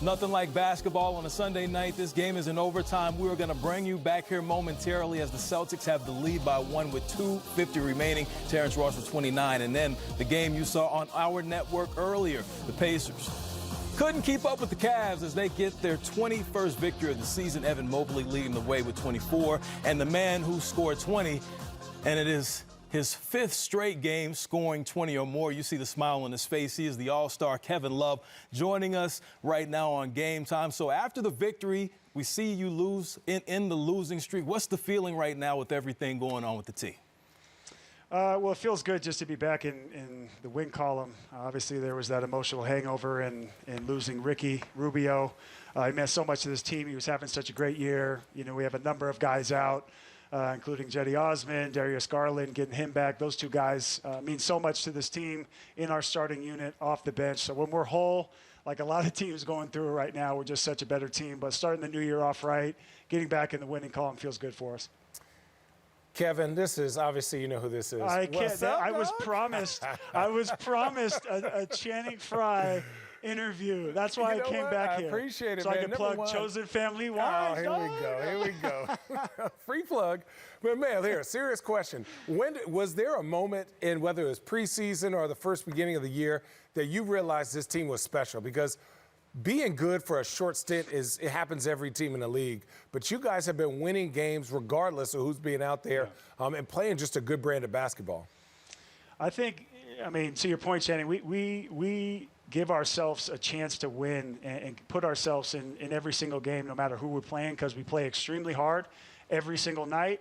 Nothing like basketball on a Sunday night. This game is in overtime. We are going to bring you back here momentarily as the Celtics have the lead by 1 with 2:50 remaining. Terrence Ross with 29. And then the game you saw on our network earlier, the Pacers couldn't keep up with the Cavs as they get their 21st victory of the season. Evan Mobley leading the way with 24. And the man who scored 20, and it is his 5th straight game scoring 20 or more. You see the smile on his face. He is the all-star Kevin Love joining us right now on Game Time. So after the victory, we see you lose in the losing streak. What's the feeling right now with everything going on with the team? Well, it feels good just to be back in the win column. Obviously, there was that emotional hangover in losing Ricky Rubio. He meant so much to this team. He was having such a great year. You know, we have a number of guys out, including Jetty Osman, Darius Garland, getting him back. Those two guys mean so much to this team in our starting unit off the bench. So when we're whole, like a lot of teams going through it right now, we're just such a better team. But starting the new year off right, getting back in the winning column feels good for us. Kevin, this is obviously, you know who this is. I can't. What's up, I was promised. I was promised a Channing Frye interview. That's why I came back here. I appreciate it, so man. I can plug Chosen Family Oh, Wines. here we go. Here we go. Free plug. But, man, here, serious question. Was there a moment in whether it was preseason or the first beginning of the year that you realized this team was special? Because being good for a short stint it happens every team in the league. But you guys have been winning games regardless of who's being out there and playing just a good brand of basketball. I think, I mean, to your point, Channing, we give ourselves a chance to win and put ourselves in every single game, no matter who we're playing, because we play extremely hard every single night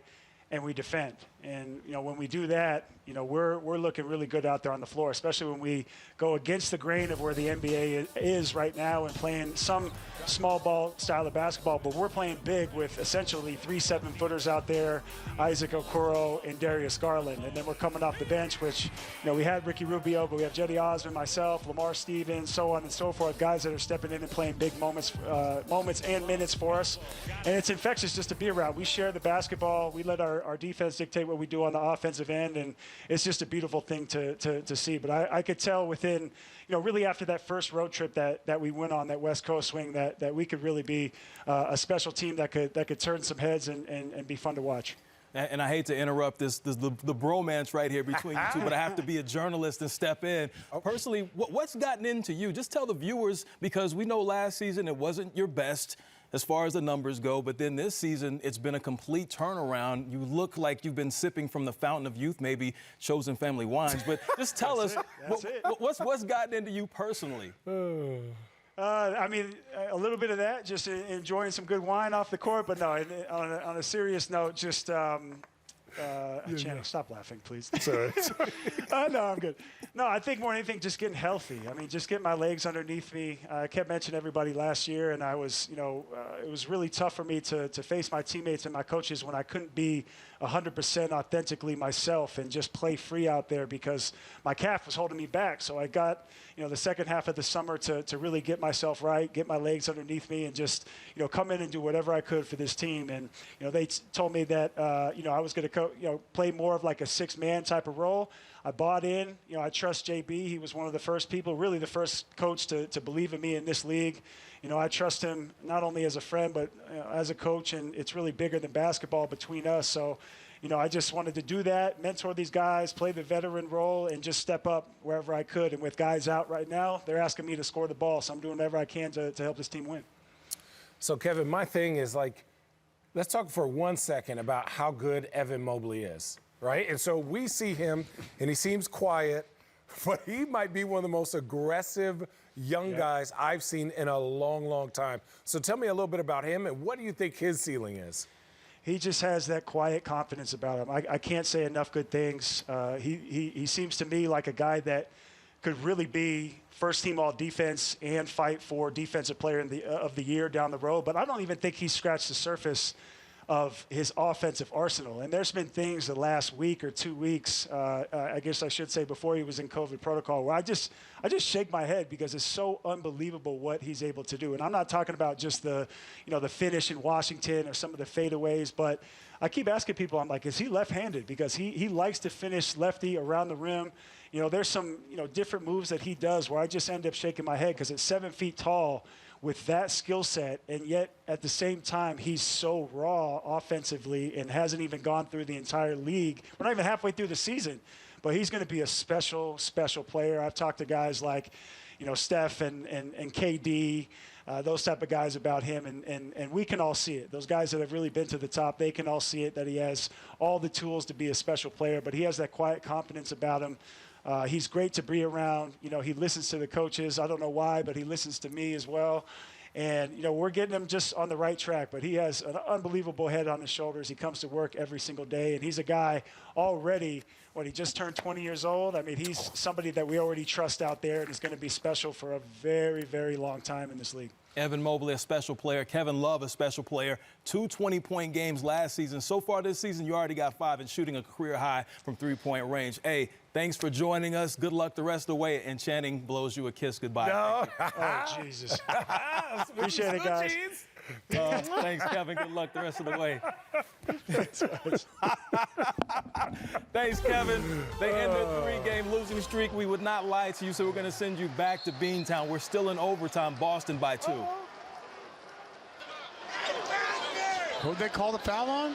and we defend. And, you know, when we do that, you know, we're looking really good out there on the floor, especially when we go against the grain of where the NBA is right now and playing some small ball style of basketball, but we're playing big with essentially 3 7-footers out there, Isaac Okoro and Darius Garland. And then we're coming off the bench, which, you know, we had Ricky Rubio, but we have Jetty Osman, myself, Lamar Stevens, so on and so forth, guys that are stepping in and playing big moments and minutes for us. And it's infectious just to be around. We share the basketball. We let our defense dictate what we do on the offensive end, and it's just a beautiful thing to see. But I could tell within, you know, really after that first road trip that we went on, that West Coast swing, that we could really be a special team that could turn some heads and be fun to watch. And I hate to interrupt the bromance right here between you two, but I have to be a journalist and step in. Personally, what's gotten into you? Just tell the viewers, because we know last season it wasn't your best as far as the numbers go, but then this season it's been a complete turnaround. You look like you've been sipping from the fountain of youth, maybe Chosen Family Wines. But just tell us, what's gotten into you personally? I mean, a little bit of that, just enjoying some good wine off the court. But no, on a serious note, just Channing, stop laughing, please. Sorry. No, I'm good. No, I think more than anything, just getting healthy. I mean, just getting my legs underneath me. I kept mentioning everybody last year, and I was, you know, it was really tough for me to face my teammates and my coaches when I couldn't be 100% authentically myself and just play free out there because my calf was holding me back. So I got, you know, the second half of the summer to really get myself right, get my legs underneath me, and just, you know, come in and do whatever I could for this team. And, you know, they told me that, you know, I was going to play more of like a 6-man type of role. I bought in. You know, I trust JB. He was one of the first people, really the first coach to believe in me in this league. You know, I trust him not only as a friend, but as a coach, and it's really bigger than basketball between us. So, you know, I just wanted to do that, mentor these guys, play the veteran role, and just step up wherever I could. And with guys out right now, they're asking me to score the ball, so I'm doing whatever I can to help this team win. So, Kevin, my thing is, like, let's talk for 1 second about how good Evan Mobley is, right? And so we see him, and he seems quiet, but he might be one of the most aggressive young guys I've seen in a long, long time. So tell me a little bit about him, and what do you think his ceiling is? He just has that quiet confidence about him. I can't say enough good things. He seems to me like a guy that could really be first-team all-defense and fight for Defensive Player of the Year down the road. But I don't even think he's scratched the surface of his offensive arsenal. And there's been things the last week or 2 weeks, I guess I should say before he was in COVID protocol, where I just shake my head because it's so unbelievable what he's able to do. And I'm not talking about just the finish in Washington or some of the fadeaways, but I keep asking people, I'm like, is he left-handed? Because he likes to finish lefty around the rim. You know, there's some, different moves that he does where I just end up shaking my head because at 7 feet tall, with that skill set, and yet at the same time, he's so raw offensively and hasn't even gone through the entire league. We're not even halfway through the season, but he's going to be a special, special player. I've talked to guys like, Steph and KD, those type of guys about him, and we can all see it. Those guys that have really been to the top, they can all see it, that he has all the tools to be a special player, but he has that quiet confidence about him. He's great to be around. He listens to the coaches. I don't know why, but he listens to me as well. And, we're getting him just on the right track, but he has an unbelievable head on his shoulders. He comes to work every single day, and he's a guy already, he just turned 20 years old. I mean, he's somebody that we already trust out there and is going to be special for a very, very long time in this league. Evan Mobley, a special player. Kevin Love, a special player. 2 20-point games last season. So far this season, you already got 5 and shooting a career high from three-point range. Hey, thanks for joining us. Good luck the rest of the way. And Channing blows you a kiss goodbye. No. Oh, Jesus. Appreciate it, guys. Thanks, Kevin. Good luck the rest of the way. Thanks, Kevin. They ended a 3-game losing streak. We would not lie to you, so we're going to send you back to Beantown. We're still in overtime. Boston by 2. Who'd they call the foul on?